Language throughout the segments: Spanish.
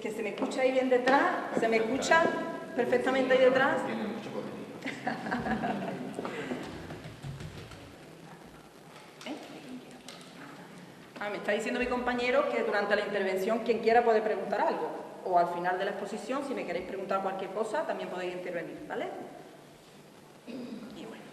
que se me escucha ahí bien detrás, se me escucha perfectamente ahí detrás. Tiene mucho poder. Me está diciendo mi compañero que durante la intervención quien quiera puede preguntar algo, o al final de la exposición, si me queréis preguntar cualquier cosa, también podéis intervenir, ¿vale? Y bueno.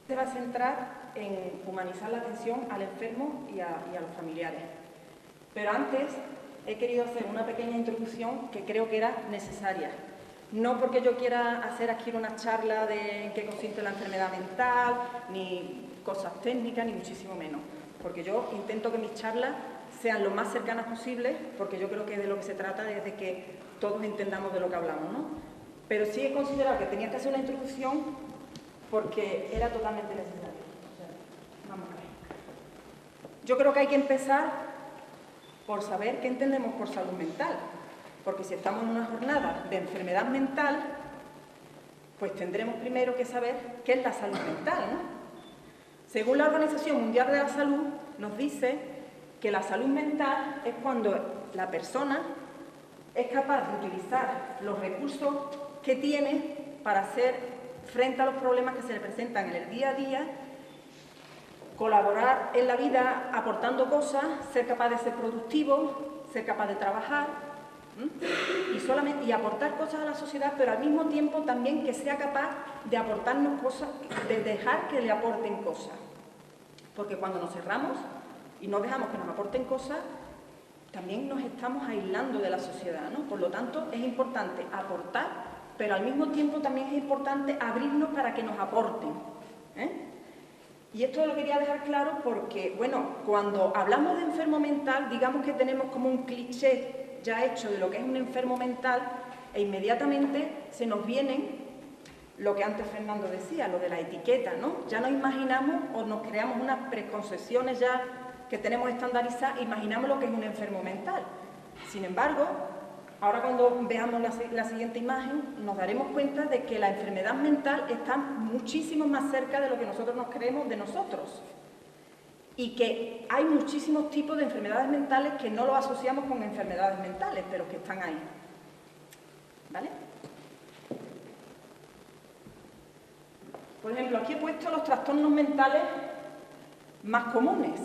Se va a centrar en humanizar la atención al enfermo y a los familiares. Pero antes he querido hacer una pequeña introducción que creo que era necesaria. No porque yo quiera hacer aquí una charla de en qué consiste la enfermedad mental, ni cosas técnicas, ni muchísimo menos. Porque yo intento que mis charlas sean lo más cercanas posible, porque yo creo que de lo que se trata es de que todos entendamos de lo que hablamos, ¿no? Pero sí he considerado que tenía que hacer una introducción porque era totalmente necesario. O sea, vamos a ver. Yo creo que hay que empezar por saber qué entendemos por salud mental, porque si estamos en una jornada de enfermedad mental, pues tendremos primero que saber qué es la salud mental, ¿no? Según la Organización Mundial de la Salud, nos dice que la salud mental es cuando la persona es capaz de utilizar los recursos que tiene para hacer frente a los problemas que se le presentan en el día a día, colaborar en la vida aportando cosas, ser capaz de ser productivo, ser capaz de trabajar y aportar cosas a la sociedad, pero al mismo tiempo también que sea capaz de aportarnos cosas, de dejar que le aporten cosas. Porque cuando nos cerramos y no dejamos que nos aporten cosas, también nos estamos aislando de la sociedad, ¿no? Por lo tanto, es importante aportar, pero al mismo tiempo también es importante abrirnos para que nos aporten, ¿eh? Y esto lo quería dejar claro porque, bueno, cuando hablamos de enfermo mental, digamos que tenemos como un cliché ya hecho de lo que es un enfermo mental e inmediatamente se nos vienen lo que antes Fernando decía, lo de la etiqueta, ¿no? Ya nos imaginamos o nos creamos unas preconcepciones ya que tenemos estandarizadas, imaginamos lo que es un enfermo mental. Sin embargo, ahora cuando veamos la siguiente imagen, nos daremos cuenta de que la enfermedad mental está muchísimo más cerca de lo que nosotros nos creemos de nosotros. Y que hay muchísimos tipos de enfermedades mentales que no los asociamos con enfermedades mentales, pero que están ahí. ¿Vale? Por ejemplo, aquí he puesto los trastornos mentales más comunes.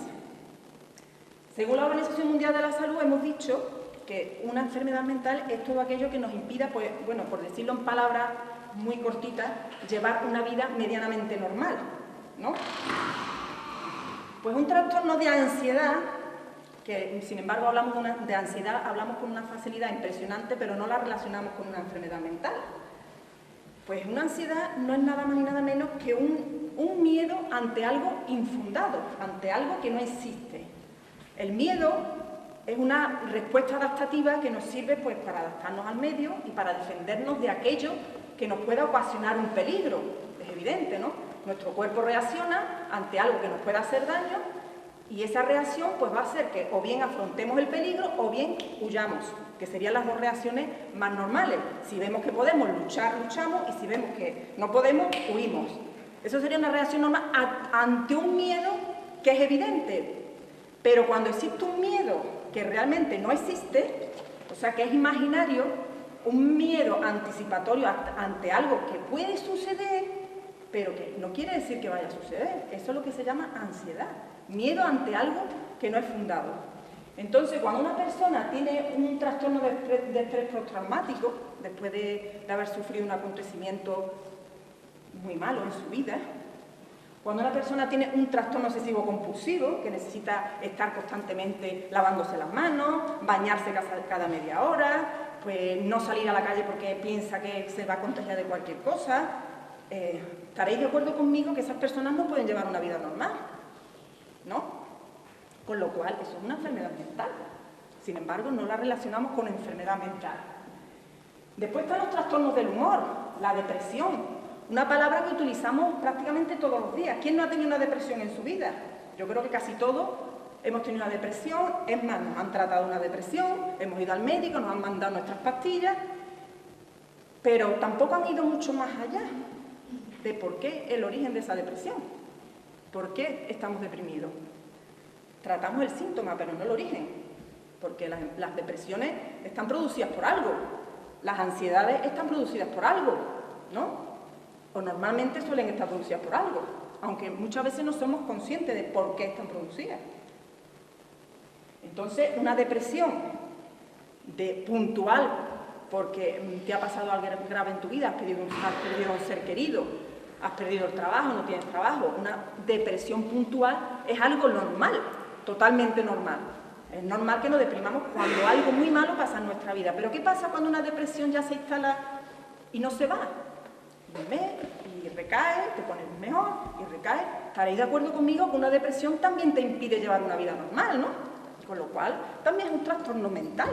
Según la Organización Mundial de la Salud, hemos dicho que una enfermedad mental es todo aquello que nos impida, pues, bueno, por decirlo en palabras muy cortitas, llevar una vida medianamente normal, ¿no? Pues un trastorno de ansiedad, que sin embargo hablamos de ansiedad, hablamos con una facilidad impresionante, pero no la relacionamos con una enfermedad mental. Pues una ansiedad no es nada más ni nada menos que un miedo ante algo infundado, ante algo que no existe. El miedo es una respuesta adaptativa que nos sirve pues, para adaptarnos al medio y para defendernos de aquello que nos pueda ocasionar un peligro. Es evidente, ¿no? Nuestro cuerpo reacciona ante algo que nos pueda hacer daño y esa reacción pues, va a hacer que o bien afrontemos el peligro o bien huyamos, que serían las dos reacciones más normales. Si vemos que podemos luchar, luchamos, y si vemos que no podemos, huimos. Eso sería una reacción normal ante un miedo que es evidente. Pero cuando existe un miedo que realmente no existe, o sea, que es imaginario, un miedo anticipatorio ante algo que puede suceder, pero que no quiere decir que vaya a suceder. Eso es lo que se llama ansiedad. Miedo ante algo que no es fundado. Entonces, cuando una persona tiene un trastorno de estrés postraumático, después de haber sufrido un acontecimiento muy malo en su vida, cuando una persona tiene un trastorno obsesivo-compulsivo, que necesita estar constantemente lavándose las manos, bañarse cada media hora, pues no salir a la calle porque piensa que se va a contagiar de cualquier cosa, estaréis de acuerdo conmigo que esas personas no pueden llevar una vida normal, ¿no? Con lo cual, eso es una enfermedad mental. Sin embargo, no la relacionamos con enfermedad mental. Después están los trastornos del humor, la depresión, una palabra que utilizamos prácticamente todos los días. ¿Quién no ha tenido una depresión en su vida? Yo creo que casi todos hemos tenido una depresión, es más, nos han tratado una depresión, hemos ido al médico, nos han mandado nuestras pastillas, pero tampoco han ido mucho más allá de por qué el origen de esa depresión, por qué estamos deprimidos. Tratamos el síntoma, pero no el origen, porque las depresiones están producidas por algo, las ansiedades están producidas por algo, ¿no? O normalmente suelen estar producidas por algo, aunque muchas veces no somos conscientes de por qué están producidas. Entonces, una depresión puntual, porque te ha pasado algo grave en tu vida, has perdido un ser querido, has perdido el trabajo, no tienes trabajo, una depresión puntual es algo normal, totalmente normal. Es normal que nos deprimamos cuando algo muy malo pasa en nuestra vida. Pero ¿qué pasa cuando una depresión ya se instala y no se va? Un mes y recae, te pones mejor y recae. Estaréis de acuerdo conmigo que una depresión también te impide llevar una vida normal, ¿no? Con lo cual, también es un trastorno mental.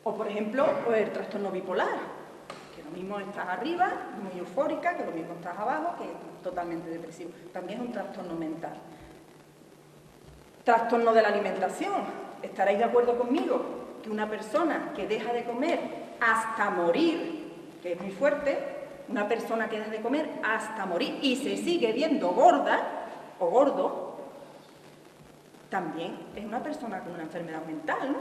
O, por ejemplo, el trastorno bipolar, que lo mismo estás arriba, muy eufórica, que lo mismo estás abajo, que es totalmente depresivo. También es un trastorno mental. Trastorno de la alimentación. Estaréis de acuerdo conmigo que una persona que deja de comer hasta morir, que es muy fuerte, una persona que deja de comer hasta morir y se sigue viendo gorda o gordo, también es una persona con una enfermedad mental, ¿no?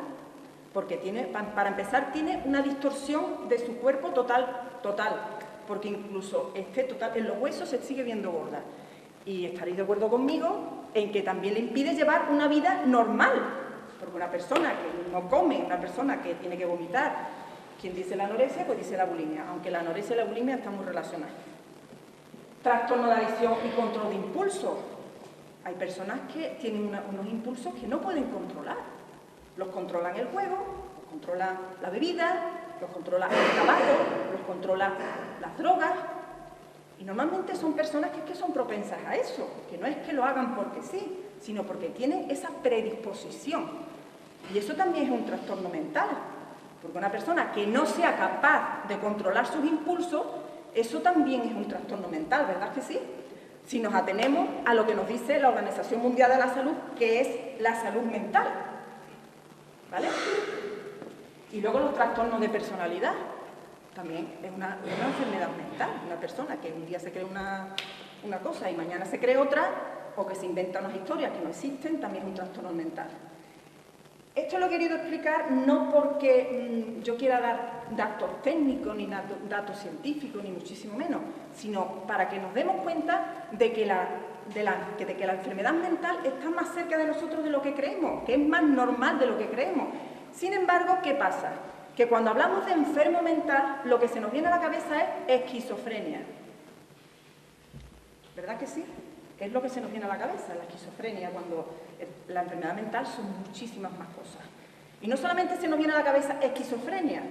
Porque tiene, para empezar, tiene una distorsión de su cuerpo total, porque incluso en los huesos se sigue viendo gorda. Y estaréis de acuerdo conmigo en que también le impide llevar una vida normal, porque una persona que no come, una persona que tiene que vomitar, quien dice la anorexia, pues dice la bulimia, aunque la anorexia y la bulimia están muy relacionadas. Trastorno de adicción y control de impulsos. Hay personas que tienen unos impulsos que no pueden controlar. Los controlan el juego, los controla la bebida, los controla el tabaco, los controla las drogas. Y normalmente son personas que son propensas a eso, que no es que lo hagan porque sí, sino porque tienen esa predisposición. Y eso también es un trastorno mental, porque una persona que no sea capaz de controlar sus impulsos, eso también es un trastorno mental, ¿verdad que sí? Si nos atenemos a lo que nos dice la Organización Mundial de la Salud, que es la salud mental, ¿vale? Y luego los trastornos de personalidad. También es una enfermedad mental, una persona que un día se cree una cosa y mañana se cree otra, o que se inventa unas historias que no existen, también es un trastorno mental. Esto lo he querido explicar no porque yo quiera dar datos técnicos, ni datos científicos, ni muchísimo menos, sino para que nos demos cuenta de que la enfermedad mental está más cerca de nosotros de lo que creemos, que es más normal de lo que creemos. Sin embargo, ¿qué pasa? Que cuando hablamos de enfermo mental, lo que se nos viene a la cabeza es esquizofrenia. ¿Verdad que sí? Es lo que se nos viene a la cabeza, la esquizofrenia, cuando la enfermedad mental son muchísimas más cosas. Y no solamente se nos viene a la cabeza esquizofrenia,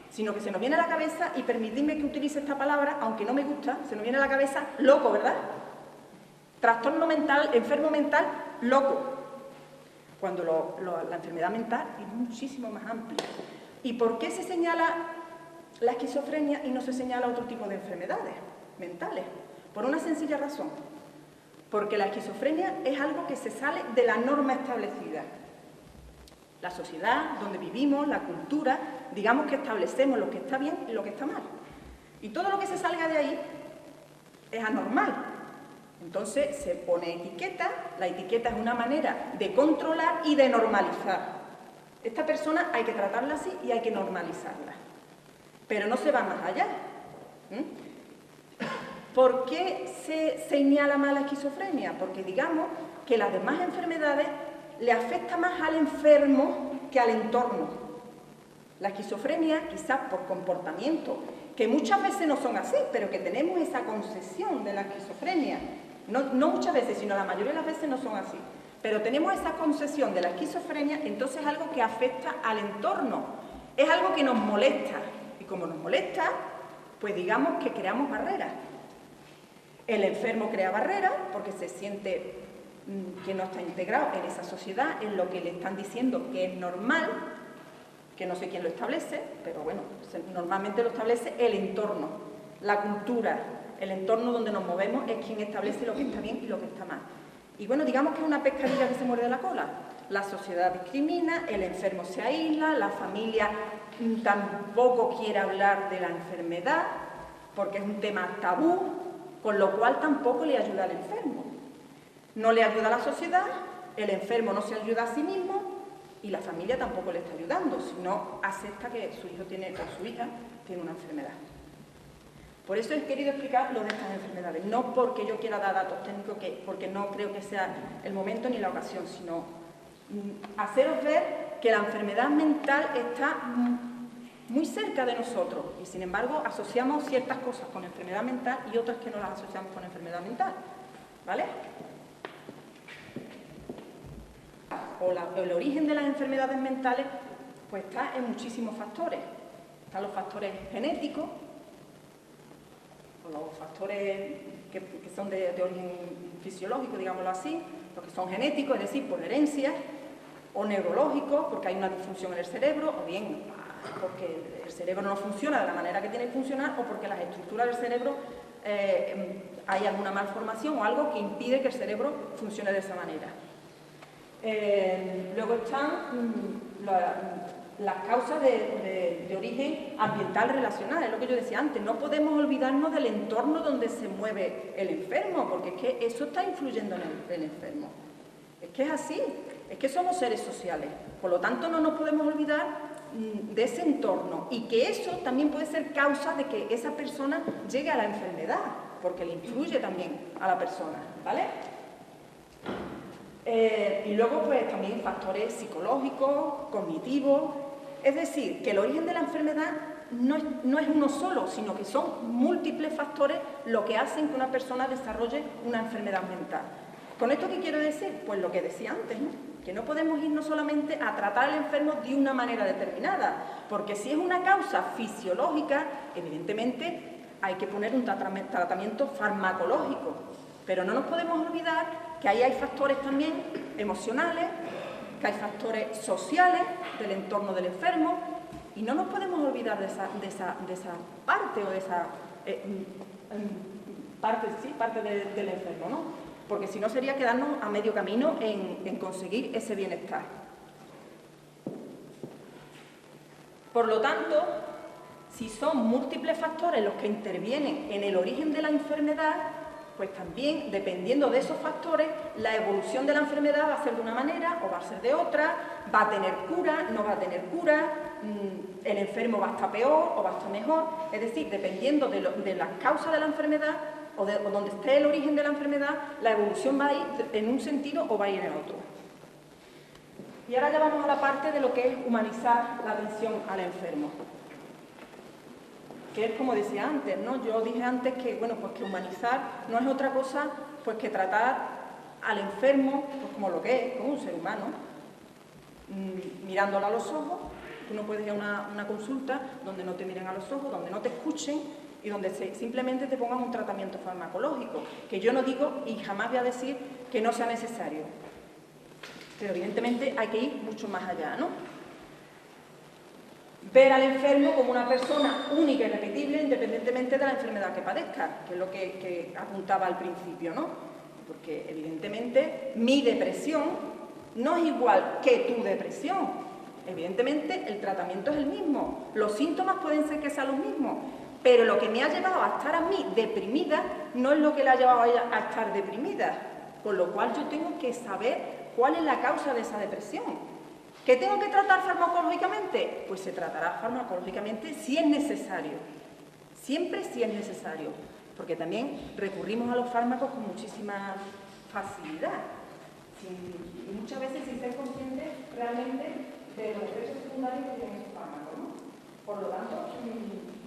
sino que se nos viene a la cabeza, y permitidme que utilice esta palabra, aunque no me gusta, se nos viene a la cabeza loco, ¿verdad? Trastorno mental, enfermo mental, loco. Cuando la enfermedad mental es muchísimo más amplia. ¿Y por qué se señala la esquizofrenia y no se señala otro tipo de enfermedades mentales? Por una sencilla razón. Porque la esquizofrenia es algo que se sale de la norma establecida. La sociedad, donde vivimos, la cultura, digamos que establecemos lo que está bien y lo que está mal. Y todo lo que se salga de ahí es anormal. Entonces se pone etiqueta, la etiqueta es una manera de controlar y de normalizar. Esta persona hay que tratarla así y hay que normalizarla. Pero no se va más allá. ¿Por qué se señala más la esquizofrenia? Porque digamos que las demás enfermedades le afecta más al enfermo que al entorno. La esquizofrenia, quizás por comportamiento, que muchas veces no son así, pero que tenemos esa concepción de la esquizofrenia. No muchas veces, sino la mayoría de las veces no son así. Pero tenemos esa concepción de la esquizofrenia, entonces es algo que afecta al entorno. Es algo que nos molesta. Y como nos molesta, Pues digamos que creamos barreras. El enfermo crea barreras porque se siente que no está integrado en esa sociedad, en lo que le están diciendo que es normal, que no sé quién lo establece, pero bueno, normalmente lo establece el entorno, la cultura, el entorno donde nos movemos es quien establece lo que está bien y lo que está mal. Y bueno, digamos que es una pescadilla que se muerde la cola. La sociedad discrimina, el enfermo se aísla, la familia tampoco quiere hablar de la enfermedad porque es un tema tabú, con lo cual tampoco le ayuda al enfermo. No le ayuda a la sociedad, el enfermo no se ayuda a sí mismo y la familia tampoco le está ayudando, si no acepta que su hijo tiene, o su hija tiene una enfermedad. Por eso he querido explicar lo de estas enfermedades, no porque yo quiera dar datos técnicos, porque no creo que sea el momento ni la ocasión, sino haceros ver que la enfermedad mental está muy cerca de nosotros y sin embargo asociamos ciertas cosas con enfermedad mental y otras que no las asociamos con enfermedad mental, ¿vale? El origen de las enfermedades mentales pues está en muchísimos factores. Están los factores genéticos, o los factores que son de origen fisiológico, digámoslo así, los que son genéticos, es decir, por herencia, o neurológicos, porque hay una disfunción en el cerebro, o bien porque el cerebro no funciona de la manera que tiene que funcionar, o porque las estructuras del cerebro hay alguna malformación o algo que impide que el cerebro funcione de esa manera. Luego están las causas de origen ambiental relacional, es lo que yo decía antes, no podemos olvidarnos del entorno donde se mueve el enfermo, porque es que eso está influyendo en el enfermo. Es que es así, es que somos seres sociales, por lo tanto no nos podemos olvidar de ese entorno y que eso también puede ser causa de que esa persona llegue a la enfermedad, porque le influye también a la persona, ¿vale? Y luego pues también factores psicológicos, cognitivos, es decir, que el origen de la enfermedad no es uno solo, sino que son múltiples factores lo que hacen que una persona desarrolle una enfermedad mental. ¿Con esto qué quiero decir? Pues lo que decía antes, ¿no? Que no podemos irnos solamente a tratar al enfermo de una manera determinada, porque si es una causa fisiológica, evidentemente hay que poner un tratamiento farmacológico, pero no nos podemos olvidar que ahí hay factores también emocionales, que hay factores sociales del entorno del enfermo, y no nos podemos olvidar de esa parte, o de esa parte del enfermo, ¿no? Porque si no sería quedarnos a medio camino en conseguir ese bienestar. Por lo tanto, si son múltiples factores los que intervienen en el origen de la enfermedad, pues también, dependiendo de esos factores, la evolución de la enfermedad va a ser de una manera o va a ser de otra, va a tener cura, no va a tener cura, el enfermo va a estar peor o va a estar mejor. Es decir, dependiendo de las causas de la enfermedad o donde esté el origen de la enfermedad, la evolución va a ir en un sentido o va a ir en otro. Y ahora ya vamos a la parte de lo que es humanizar la atención al enfermo. Que es como decía antes, ¿no? Yo dije antes que, bueno, pues que humanizar no es otra cosa pues que tratar al enfermo pues como lo que es, como un ser humano, mirándolo a los ojos. Tú no puedes ir a una consulta donde no te miren a los ojos, donde no te escuchen y donde simplemente te pongan un tratamiento farmacológico, que yo no digo y jamás voy a decir que no sea necesario, pero evidentemente hay que ir mucho más allá, ¿no? Ver al enfermo como una persona única y repetible independientemente de la enfermedad que padezca, que es lo que apuntaba al principio, ¿no? Porque evidentemente mi depresión no es igual que tu depresión. Evidentemente el tratamiento es el mismo, los síntomas pueden ser que sean los mismos, pero lo que me ha llevado a estar a mí deprimida no es lo que le ha llevado a ella a estar deprimida, con lo cual yo tengo que saber cuál es la causa de esa depresión. ¿Qué tengo que tratar farmacológicamente? Pues se tratará farmacológicamente si es necesario. Siempre si es necesario. Porque también recurrimos a los fármacos con muchísima facilidad. Y muchas veces sin ser conscientes realmente de los efectos secundarios que tienen esos fármacos, ¿no? Por lo tanto,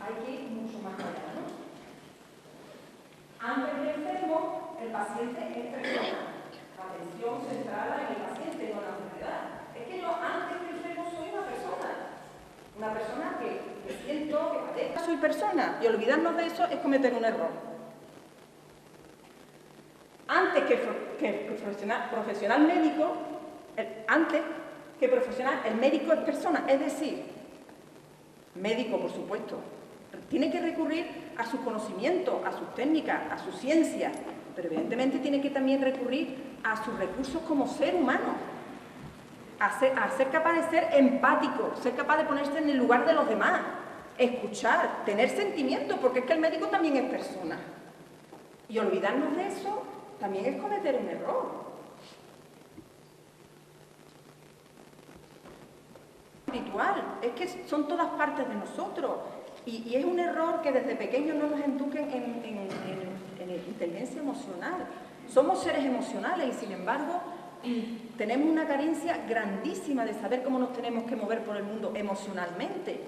hay que ir mucho más allá, ¿no? Antes del enfermo, el paciente es persona. Atención centrada en el paciente, no en la enfermedad. Es que yo antes del enfermo soy una persona que siento, que padezco. Soy persona y olvidarnos de eso es cometer un error. Antes que profesional médico, el médico es persona, es decir, médico, por supuesto, tiene que recurrir a sus conocimientos, a sus técnicas, a su ciencia, pero evidentemente tiene que también recurrir a sus recursos como ser humano, a ser capaz de ser empático, ser capaz de ponerse en el lugar de los demás, escuchar, tener sentimientos, porque es que el médico también es persona. Y olvidarnos de eso también es cometer un error. Espiritual, es que son todas partes de nosotros. Y es un error que desde pequeños no nos eduquen en inteligencia emocional. Somos seres emocionales y, sin embargo, tenemos una carencia grandísima de saber cómo nos tenemos que mover por el mundo emocionalmente.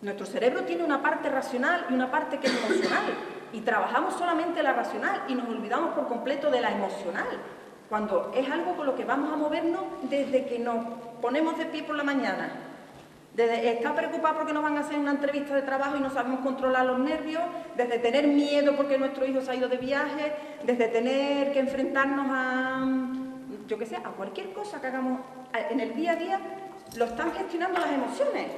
Nuestro cerebro tiene una parte racional y una parte que es emocional. Y trabajamos solamente la racional y nos olvidamos por completo de la emocional. Cuando es algo con lo que vamos a movernos desde que nos ponemos de pie por la mañana. Desde estar preocupados porque nos van a hacer una entrevista de trabajo y no sabemos controlar los nervios, desde tener miedo porque nuestro hijo se ha ido de viaje, desde tener que enfrentarnos a, yo qué sé, a cualquier cosa que hagamos en el día a día, lo están gestionando las emociones.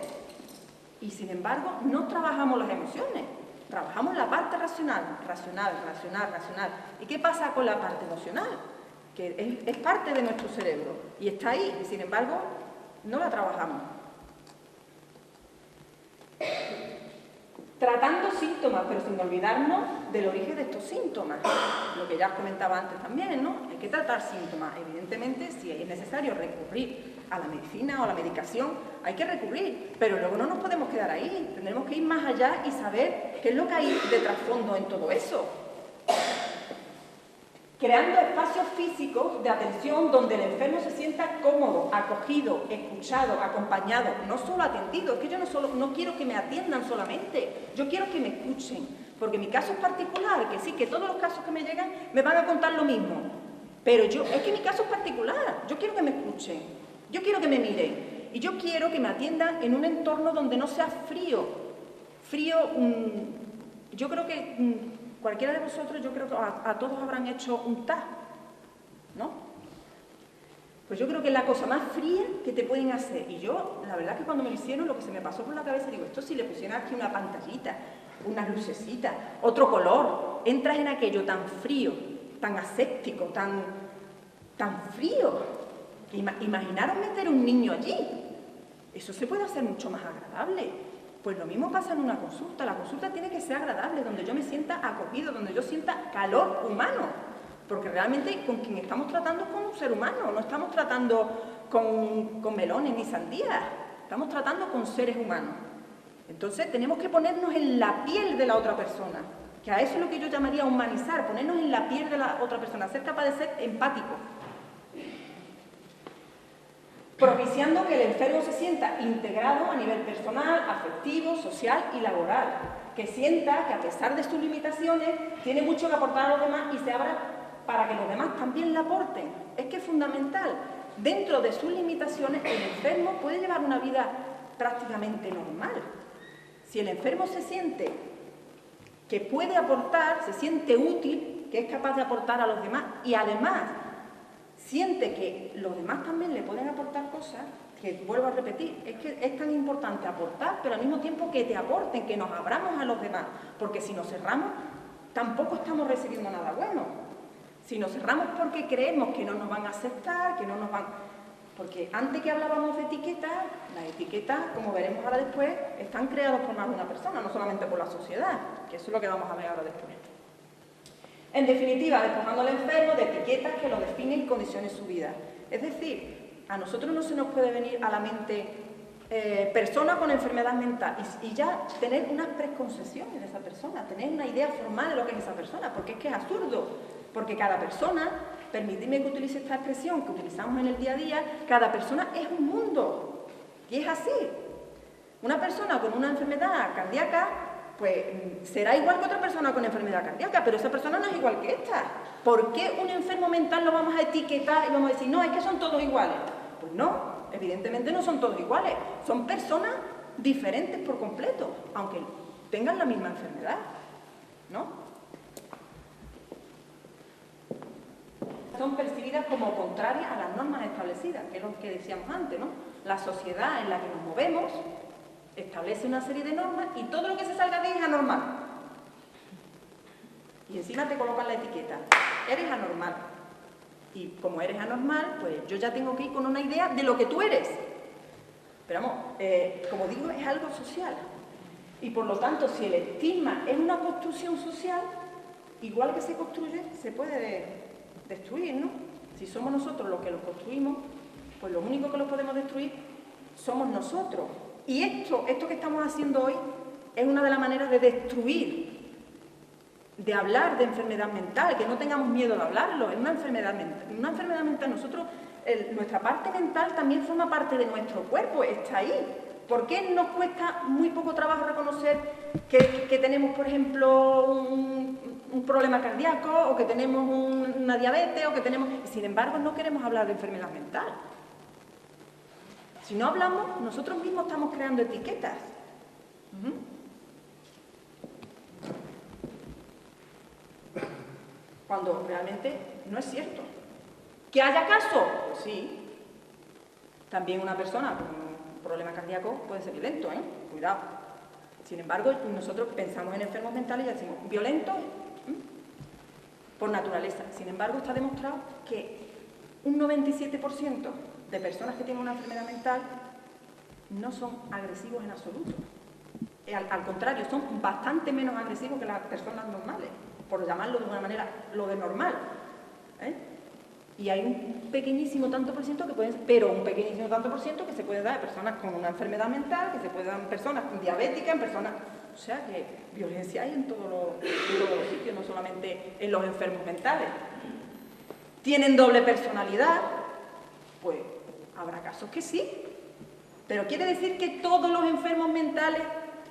Y sin embargo, no trabajamos las emociones, trabajamos la parte racional. ¿Y qué pasa con la parte emocional? Que es parte de nuestro cerebro y está ahí, y sin embargo, no la trabajamos. Tratando síntomas, pero sin olvidarnos del origen de estos síntomas. Lo que ya os comentaba antes también, ¿no? Hay que tratar síntomas. Evidentemente, si es necesario recurrir a la medicina o a la medicación, hay que recurrir, pero luego no nos podemos quedar ahí. Tendremos que ir más allá y saber qué es lo que hay de trasfondo en todo eso. Creando espacios físicos de atención donde el enfermo se sienta cómodo, acogido, escuchado, acompañado, no solo atendido. Es que yo no quiero que me atiendan solamente, yo quiero que me escuchen, porque mi caso es particular, que sí, que todos los casos que me llegan me van a contar lo mismo, pero es que mi caso es particular, yo quiero que me escuchen, yo quiero que me miren, y yo quiero que me atiendan en un entorno donde no sea frío, yo creo que... Cualquiera de vosotros, yo creo que a todos habrán hecho un TAC, ¿no? Pues yo creo que es la cosa más fría que te pueden hacer. Y yo, la verdad que cuando me lo hicieron, lo que se me pasó por la cabeza, digo, esto si le pusieran aquí una pantallita, unas lucecitas, otro color, entras en aquello tan frío, tan aséptico, tan frío. Imaginaros meter un niño allí. Eso se puede hacer mucho más agradable. Pues lo mismo pasa en una consulta. La consulta tiene que ser agradable, donde yo me sienta acogido, donde yo sienta calor humano. Porque realmente con quien estamos tratando es con un ser humano, no estamos tratando con melones ni sandías, estamos tratando con seres humanos. Entonces tenemos que ponernos en la piel de la otra persona, que a eso es lo que yo llamaría humanizar, ponernos en la piel de la otra persona, ser capaz de ser empático. Propiciando que el enfermo se sienta integrado a nivel personal, afectivo, social y laboral. Que sienta que a pesar de sus limitaciones tiene mucho que aportar a los demás y se abra para que los demás también le aporten. Es que es fundamental. Dentro de sus limitaciones el enfermo puede llevar una vida prácticamente normal. Si el enfermo se siente que puede aportar, se siente útil, que es capaz de aportar a los demás y además siente que los demás también le pueden aportar cosas, que vuelvo a repetir, es que es tan importante aportar, pero al mismo tiempo que te aporten, que nos abramos a los demás, porque si nos cerramos, tampoco estamos recibiendo nada bueno. Si nos cerramos porque creemos que no nos van a aceptar, que no nos van... Porque antes que hablábamos de etiquetas, las etiquetas, como veremos ahora después, están creadas por más de una persona, no solamente por la sociedad, que eso es lo que vamos a ver ahora después. En definitiva, despojando al enfermo de etiquetas que lo definen y condicionen su vida. Es decir, a nosotros no se nos puede venir a la mente persona con enfermedad mental y ya tener unas preconcepciones de esa persona, tener una idea formal de lo que es esa persona, porque es que es absurdo, porque cada persona, permitidme que utilice esta expresión que utilizamos en el día a día, cada persona es un mundo, y es así. Una persona con una enfermedad cardíaca pues será igual que otra persona con enfermedad cardíaca, pero esa persona no es igual que esta. ¿Por qué un enfermo mental lo vamos a etiquetar y vamos a decir, no, es que son todos iguales? Pues no, evidentemente no son todos iguales, son personas diferentes por completo, aunque tengan la misma enfermedad, ¿no? Son percibidas como contrarias a las normas establecidas, que es lo que decíamos antes, ¿no? La sociedad en la que nos movemos establece una serie de normas y todo lo que se salga de ahí es anormal. Y encima te colocan la etiqueta, eres anormal. Y como eres anormal, pues yo ya tengo que ir con una idea de lo que tú eres. Pero vamos, como digo, es algo social. Y por lo tanto, si el estigma es una construcción social, igual que se construye, se puede destruir, ¿no? Si somos nosotros los que lo construimos, pues lo único que lo podemos destruir somos nosotros. Y esto que estamos haciendo hoy es una de las maneras de destruir, de hablar de enfermedad mental, que no tengamos miedo de hablarlo. Es una enfermedad mental. Una enfermedad mental, nosotros, nuestra parte mental también forma parte de nuestro cuerpo, está ahí. ¿Por qué nos cuesta muy poco trabajo reconocer que tenemos, por ejemplo, un problema cardíaco, o que tenemos una diabetes, o que tenemos... Y sin embargo, no queremos hablar de enfermedad mental. Si no hablamos, nosotros mismos estamos creando etiquetas. Cuando realmente no es cierto. ¿Que haya caso? Pues sí. También una persona con un problema cardíaco puede ser violento, ¿eh? Cuidado. Sin embargo, nosotros pensamos en enfermos mentales y decimos, ¿violentos? Por naturaleza. Sin embargo, está demostrado que un 97% de personas que tienen una enfermedad mental no son agresivos en absoluto. Al contrario, son bastante menos agresivos que las personas normales, por llamarlo de una manera, lo de normal. Y hay un pequeñísimo tanto por ciento que pueden, pero un pequeñísimo tanto por ciento que se puede dar a personas con una enfermedad mental, que se puede dar a personas diabéticas, en personas... O sea que violencia hay en todos los sitios, no solamente en los enfermos mentales. ¿Tienen doble personalidad? Pues habrá casos que sí. Pero ¿quiere decir que todos los enfermos mentales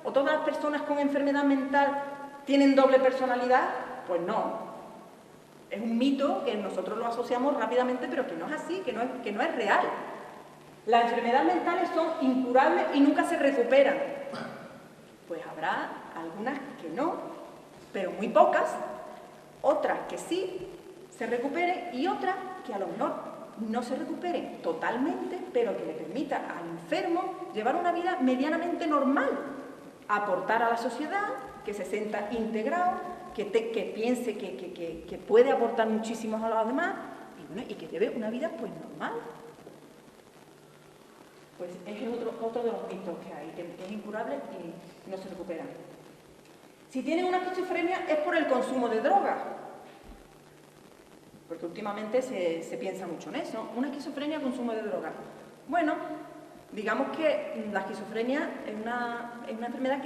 o todas las personas con enfermedad mental tienen doble personalidad? Pues no. Es un mito que nosotros lo asociamos rápidamente, pero que no es así, que no es real. Las enfermedades mentales son incurables y nunca se recuperan. Pues habrá algunas que no, pero muy pocas, otras que sí se recuperen y otras que a lo mejor no se recuperen totalmente, pero que le permita al enfermo llevar una vida medianamente normal, aportar a la sociedad, que se sienta integrado, que piense que puede aportar muchísimo a los demás y, bueno, y que lleve una vida pues normal. Pues es otro de los mitos que hay, que es incurable y no se recupera. Si tienen una esquizofrenia es por el consumo de drogas, porque últimamente se piensa mucho en eso. Una esquizofrenia, consumo de drogas. Bueno, digamos que la esquizofrenia es una enfermedad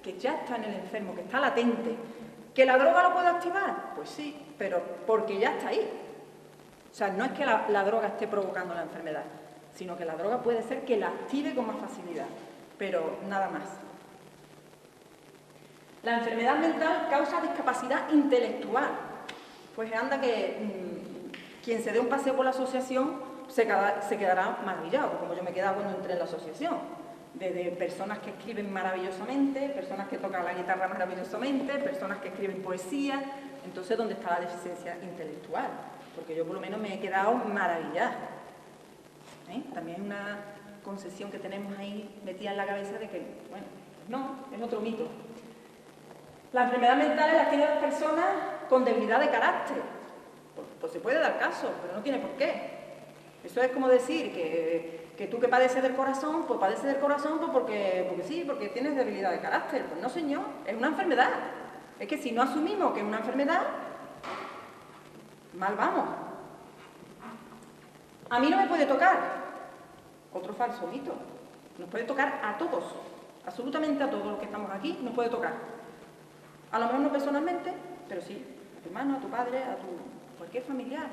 que ya está en el enfermo, que está latente. ¿Que la droga lo puede activar? Pues sí, pero porque ya está ahí. O sea, no es que la droga esté provocando la enfermedad, sino que la droga puede ser que la active con más facilidad, pero nada más. La enfermedad mental causa discapacidad intelectual. Pues anda que quien se dé un paseo por la asociación se quedará maravillado, como yo me he quedado cuando entré en la asociación. Desde personas que escriben maravillosamente, personas que tocan la guitarra maravillosamente, personas que escriben poesía. Entonces, ¿dónde está la deficiencia intelectual? Porque yo por lo menos me he quedado maravillada. También es una concesión que tenemos ahí metida en la cabeza de que, bueno, no, es otro mito. Las enfermedades mentales las tienen las personas con debilidad de carácter. Pues se puede dar caso, pero no tiene por qué. Eso es como decir que tú que padeces del corazón, pues padeces del corazón pues porque sí, porque tienes debilidad de carácter. Pues no, señor, es una enfermedad. Es que si no asumimos que es una enfermedad, mal vamos. A mí no me puede tocar. Otro falso mito. Nos puede tocar a todos, absolutamente a todos los que estamos aquí, nos puede tocar. A lo mejor no personalmente, pero sí, a tu hermano, a tu padre, a cualquier familiar.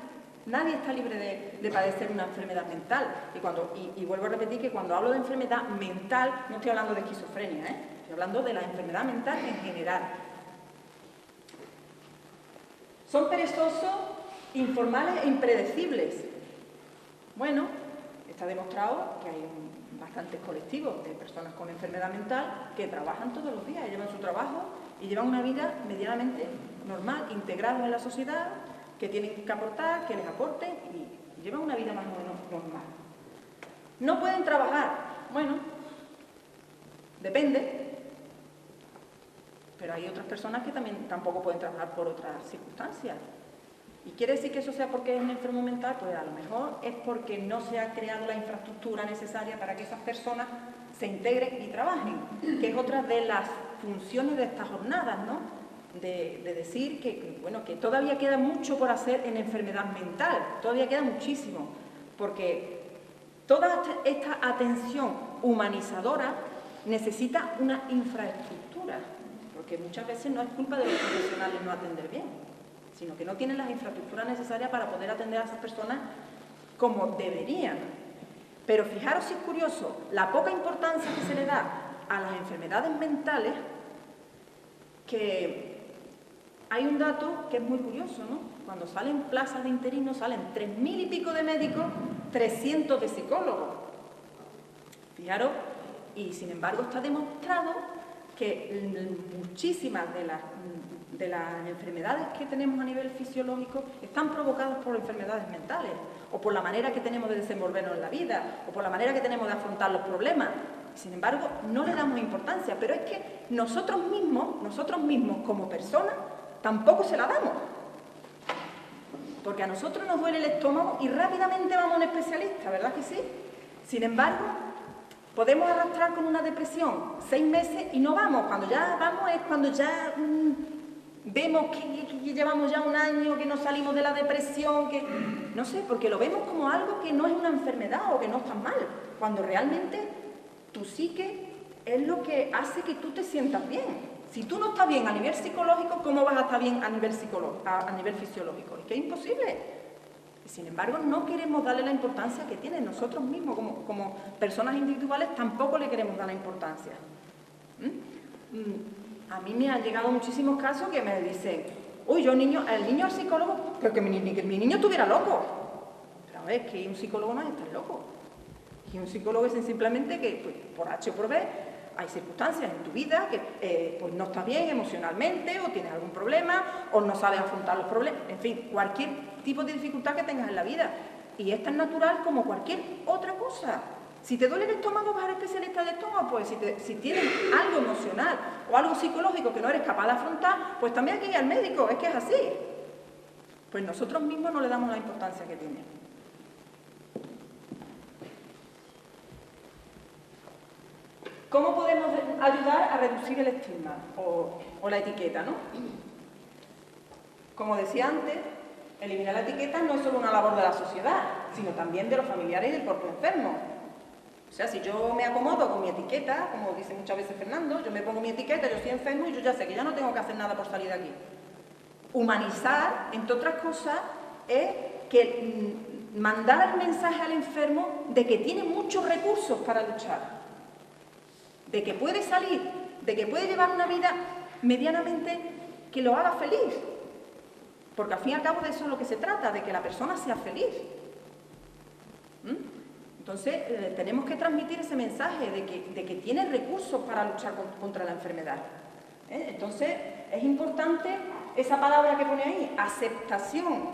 Nadie está libre de padecer una enfermedad mental. Y vuelvo a repetir que cuando hablo de enfermedad mental, no estoy hablando de esquizofrenia, estoy hablando de la enfermedad mental en general. Son perezosos, informales e impredecibles. Bueno, está demostrado que hay bastantes colectivos de personas con enfermedad mental que trabajan todos los días, llevan su trabajo y llevan una vida medianamente normal, integrados en la sociedad, que tienen que aportar, que les aporten y llevan una vida más o menos normal. ¿No pueden trabajar? Bueno, depende, pero hay otras personas que también tampoco pueden trabajar por otras circunstancias. ¿Y quiere decir que eso sea porque es un enfermo mental? Pues a lo mejor es porque no se ha creado la infraestructura necesaria para que esas personas se integren y trabajen, que es otra de las funciones de estas jornadas, ¿no? De decir bueno, que todavía queda mucho por hacer en enfermedad mental, todavía queda muchísimo, porque toda esta atención humanizadora necesita una infraestructura, porque muchas veces no es culpa de los profesionales no atender bien, sino que no tienen las infraestructuras necesarias para poder atender a esas personas como deberían. Pero fijaros si es curioso, la poca importancia que se le da a las enfermedades mentales, que hay un dato que es muy curioso, ¿no? Cuando salen plazas de interinos, salen 3.000 y pico de médicos, 300 de psicólogos. Fijaros, y sin embargo está demostrado que muchísimas de las enfermedades que tenemos a nivel fisiológico están provocadas por enfermedades mentales, o por la manera que tenemos de desenvolvernos en la vida, o por la manera que tenemos de afrontar los problemas. Sin embargo, no le damos importancia, pero es que nosotros mismos como personas, tampoco se la damos. Porque a nosotros nos duele el estómago y rápidamente vamos a un especialista, ¿verdad que sí? Sin embargo, podemos arrastrar con una depresión 6 meses y no vamos. Cuando ya vamos es cuando ya vemos que llevamos ya un año, que no salimos de la depresión, que no sé, porque lo vemos como algo que no es una enfermedad o que no está mal, cuando realmente tu psique es lo que hace que tú te sientas bien. Si tú no estás bien a nivel psicológico, ¿cómo vas a estar bien a nivel fisiológico? Es que es imposible. Y sin embargo, no queremos darle la importancia que tiene. Nosotros mismos, como personas individuales, tampoco le queremos dar la importancia. A mí me han llegado muchísimos casos que me dicen, uy, el niño al psicólogo, pero que mi niño estuviera loco. Pero a ver, es que un psicólogo no es estar loco. Y un psicólogo es simplemente que, pues, por H o por B, hay circunstancias en tu vida que pues no estás bien emocionalmente, o tienes algún problema, o no sabes afrontar los problemas, en fin, cualquier tipo de dificultad que tengas en la vida. Y es tan natural como cualquier otra cosa. Si te duele el estómago, vas al especialista del estómago. Pues si tienes algo emocional o algo psicológico que no eres capaz de afrontar, pues también hay que ir al médico, es que es así. Pues nosotros mismos no le damos la importancia que tiene. ¿Cómo podemos ayudar a reducir el estigma o la etiqueta, ¿no? Como decía antes, eliminar la etiqueta no es solo una labor de la sociedad, sino también de los familiares y del propio enfermo. O sea, si yo me acomodo con mi etiqueta, como dice muchas veces Fernando, yo me pongo mi etiqueta, yo estoy enfermo y yo ya sé que ya no tengo que hacer nada por salir de aquí. Humanizar, entre otras cosas, es que mandar el mensaje al enfermo de que tiene muchos recursos para luchar, de que puede salir, de que puede llevar una vida medianamente que lo haga feliz. Porque al fin y al cabo de eso es lo que se trata, de que la persona sea feliz. Entonces, tenemos que transmitir ese mensaje de que tiene recursos para luchar contra la enfermedad. Entonces, es importante esa palabra que pone ahí, aceptación.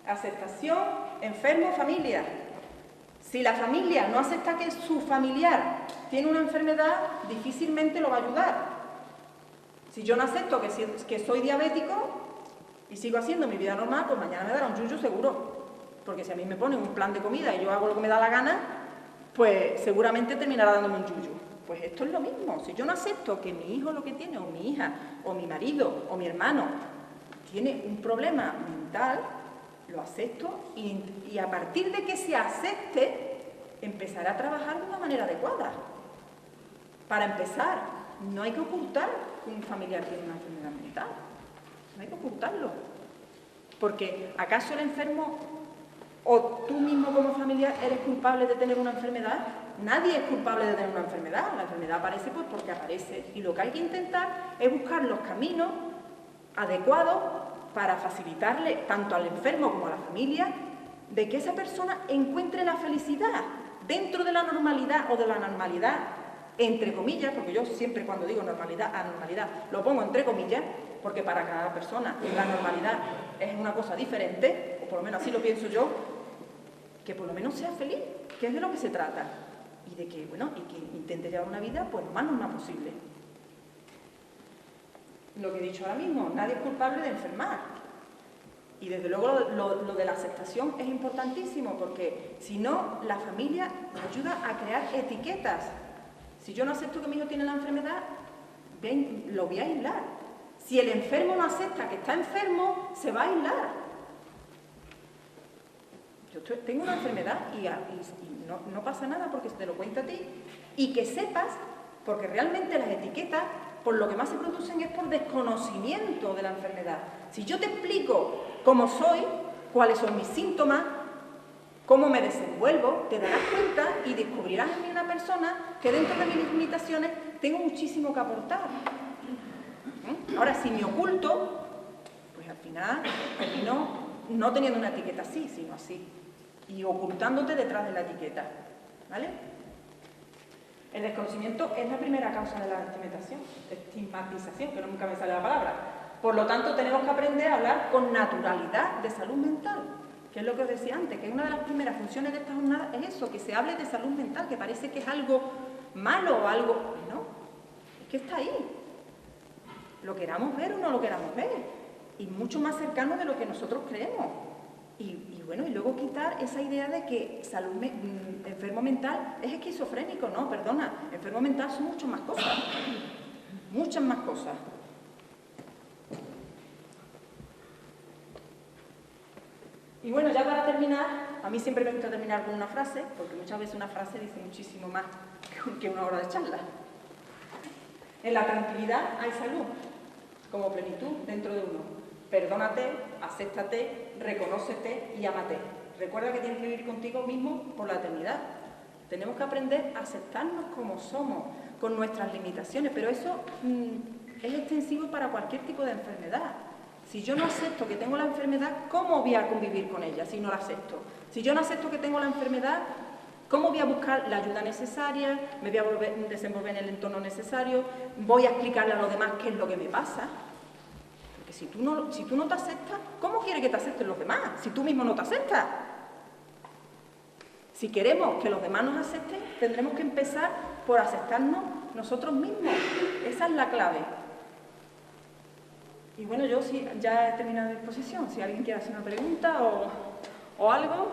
Aceptación, enfermo, familia. Si la familia no acepta que su familiar tiene una enfermedad, difícilmente lo va a ayudar. Si yo no acepto que soy diabético y sigo haciendo mi vida normal, pues mañana me dará un yuyu seguro. Porque si a mí me ponen un plan de comida y yo hago lo que me da la gana, pues seguramente terminará dándome un yuyu. Pues esto es lo mismo. Si yo no acepto que mi hijo lo que tiene, o mi hija, o mi marido, o mi hermano, tiene un problema mental, lo acepto y a partir de que se acepte, empezaré a trabajar de una manera adecuada. Para empezar, no hay que ocultar que un familiar tiene una enfermedad mental. No hay que ocultarlo. Porque ¿acaso el enfermo o tú mismo como familiar eres culpable de tener una enfermedad? Nadie es culpable de tener una enfermedad. La enfermedad aparece pues porque aparece. Y lo que hay que intentar es buscar los caminos adecuados para facilitarle tanto al enfermo como a la familia de que esa persona encuentre la felicidad dentro de la normalidad o de la normalidad, entre comillas, porque yo siempre cuando digo normalidad, anormalidad, lo pongo entre comillas, porque para cada persona la normalidad es una cosa diferente, o por lo menos así lo pienso yo, que por lo menos sea feliz, que es de lo que se trata, y de que, bueno, y que intente llevar una vida pues lo más normal posible. Lo que he dicho ahora mismo, nadie es culpable de enfermar. Y desde luego lo de la aceptación es importantísimo, porque si no, la familia ayuda a crear etiquetas. Si yo no acepto que mi hijo tiene la enfermedad, lo voy a aislar. Si el enfermo no acepta que está enfermo, se va a aislar. Yo tengo una enfermedad y no pasa nada porque te lo cuento a ti. Y que sepas, porque realmente las etiquetas, por lo que más se producen es por desconocimiento de la enfermedad. Si yo te explico cómo soy, cuáles son mis síntomas, cómo me desenvuelvo, te darás cuenta y descubrirás en mí una persona que dentro de mis limitaciones tengo muchísimo que aportar. Ahora, si me oculto, pues al final termino no teniendo una etiqueta así, sino así, y ocultándote detrás de la etiqueta, ¿vale? El desconocimiento es la primera causa de la estigmatización, que nunca me sale la palabra. Por lo tanto, tenemos que aprender a hablar con naturalidad de salud mental, que es lo que os decía antes, que una de las primeras funciones de esta jornada es eso, que se hable de salud mental, que parece que es algo malo o algo... No, es que está ahí. Lo queramos ver o no lo queramos ver. Y mucho más cercano de lo que nosotros creemos. Y bueno, y luego quitar esa idea de que enfermo mental es esquizofrénico. No, perdona, enfermo mental son muchas más cosas. Muchas más cosas. Y bueno, ya para terminar, a mí siempre me gusta terminar con una frase, porque muchas veces una frase dice muchísimo más que una hora de charla. En la tranquilidad hay salud, como plenitud dentro de uno. Perdónate, acéptate, reconócete y ámate. Recuerda que tienes que vivir contigo mismo por la eternidad. Tenemos que aprender a aceptarnos como somos, con nuestras limitaciones, pero eso es extensivo para cualquier tipo de enfermedad. Si yo no acepto que tengo la enfermedad, ¿cómo voy a convivir con ella si no la acepto? Si yo no acepto que tengo la enfermedad, ¿cómo voy a buscar la ayuda necesaria? ¿Me voy a desenvolver en el entorno necesario? ¿Voy a explicarle a los demás qué es lo que me pasa? Porque si tú no te aceptas, ¿cómo quieres que te acepten los demás? Si tú mismo no te aceptas. Si queremos que los demás nos acepten, tendremos que empezar por aceptarnos nosotros mismos. Esa es la clave. Y bueno, yo sí, ya he terminado mi exposición. Si alguien quiere hacer una pregunta o algo...